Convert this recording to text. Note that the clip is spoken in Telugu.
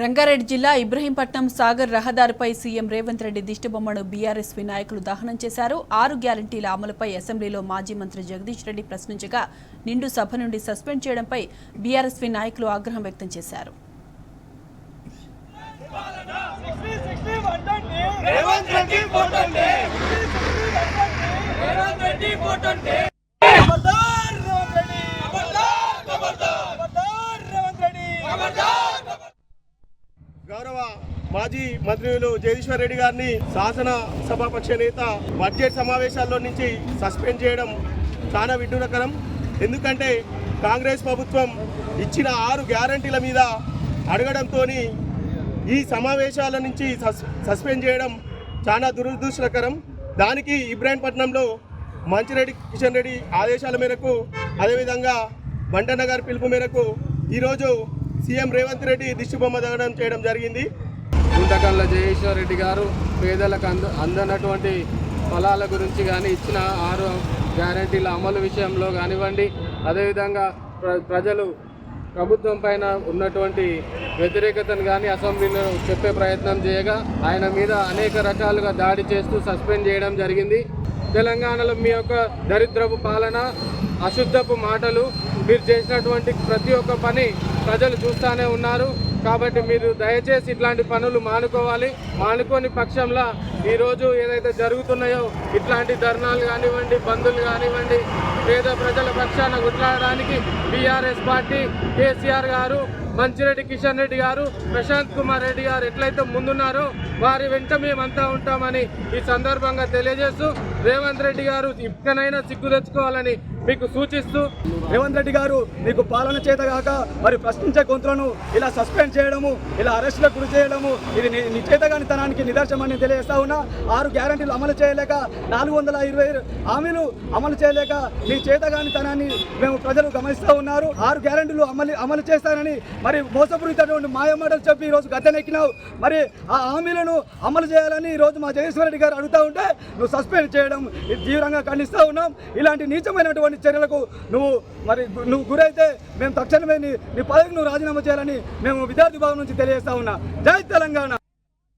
రంగారెడ్డి జిల్లా ఇబ్రహీంపట్నం సాగర్ రహదారిపై సీఎం రేవంత్ రెడ్డి దిష్టిబొమ్మను బీఆర్ఎస్పీ నాయకులు దహనం చేశారు. 6 గ్యారంటీల అమలుపై అసెంబ్లీలో మాజీ మంత్రి జగదీష్ రెడ్డి ప్రశ్నించగా నిండు సభ నుండి సస్పెండ్ చేయడంపై బీఆర్ఎస్పీ నాయకులు ఆగ్రహం వ్యక్తం చేశారు. గౌరవ మాజీ మంత్రులు జగదీశ్వర్ రెడ్డి గారిని శాసన సభాపక్ష నేత బడ్జెట్ సమావేశాల్లో నుంచి సస్పెండ్ చేయడం చాలా విడ్డూరకరం. ఎందుకంటే కాంగ్రెస్ ప్రభుత్వం ఇచ్చిన 6 గ్యారంటీల మీద అడగడంతో ఈ సమావేశాల నుంచి సస్పెండ్ చేయడం చాలా దురదృష్టకరం. దానికి ఇబ్రాహీంపట్నంలో మంచిరెడ్డి కిషన్ రెడ్డి ఆదేశాల మేరకు, అదేవిధంగా బంటన్న గారి పిలుపు మేరకు ఈరోజు సీఎం రేవంత్ రెడ్డి దిష్టిబొమ్మ దహనం చేయడం జరిగింది. గుంటకల్ల జగదీశ్వర్ రెడ్డి గారు పేదలకు అందనటువంటి ఫలాల గురించి కానీ, ఇచ్చిన 6 గ్యారంటీల అమలు విషయంలో కానివ్వండి, అదేవిధంగా ప్రజలు ప్రభుత్వం పైన ఉన్నటువంటి వ్యతిరేకతను కానీ అసెంబ్లీలో చెప్పే ప్రయత్నం చేయగా ఆయన మీద అనేక రకాలుగా దాడి చేస్తూ సస్పెండ్ చేయడం జరిగింది. తెలంగాణలో మీ యొక్క దరిద్రపు పాలన, అశుద్ధపు మాటలు, మీరు చేసినటువంటి ప్రతి ఒక్క పని ప్రజలు చూస్తూనే ఉన్నారు. కాబట్టి మీరు దయచేసి ఇట్లాంటి పనులు మానుకోవాలి. మానుకోని పక్షంలో ఈరోజు ఏదైతే జరుగుతున్నాయో ఇట్లాంటి ధర్నాలు కానివ్వండి, బంధులు కానివ్వండి, పేద ప్రజల పక్షాన కొట్లాడడానికి బీఆర్ఎస్ పార్టీ, కేసీఆర్ గారు, మంచిరెడ్డి కిషన్ రెడ్డి గారు, ప్రశాంత్ కుమార్ రెడ్డి గారు ఎట్లయితే ముందున్నారో వారి వెంట మేమంతా ఉంటామని ఈ సందర్భంగా తెలియజేస్తూ, రేవంత్ రెడ్డి గారు ఇప్పటికైనా సిగ్గు తెచ్చుకోవాలని మీకు సూచిస్తూ, రేవంత్ రెడ్డి గారు మీకు పాలన చేతగాక మరి ప్రశ్నించే గొంతులను ఇలా సస్పెండ్ చేయడము, ఇలా అరెస్టులకు గురి చేయడము, ఇది నీ చేతగానితనానికి నిదర్శనమని తెలియజేస్తా ఉన్నా. 6 గ్యారంటీలు అమలు చేయలేక, 420 హామీలు అమలు చేయలేక నీ చేతగానితనాన్ని మేము ప్రజలు గమనిస్తూ ఉన్నారు. 6 గ్యారంటీలు అమలు చేస్తానని మరి మోసపూరితటువంటి మాయమాటలు చెప్పి ఈరోజు గద్దెనెక్కినావు. మరి ఆ హామీలను అమలు చేయాలని ఈరోజు మా జగదీశ్వర్ రెడ్డి గారు అడుగుతూ ఉంటే నువ్వు సస్పెండ్ చేయడం ఇది తీవ్రంగా ఖండిస్తూ ఉన్నాం. ఇలాంటి నీచమైనటువంటి చర్యలకు నువ్వు గురైతే మేము తక్షణమే నీ పదవికి నువ్వు రాజీనామా చేయాలని మేము విద్యార్థి భవన్ నుంచి తెలియజేస్తా ఉన్నా. జై తెలంగాణ.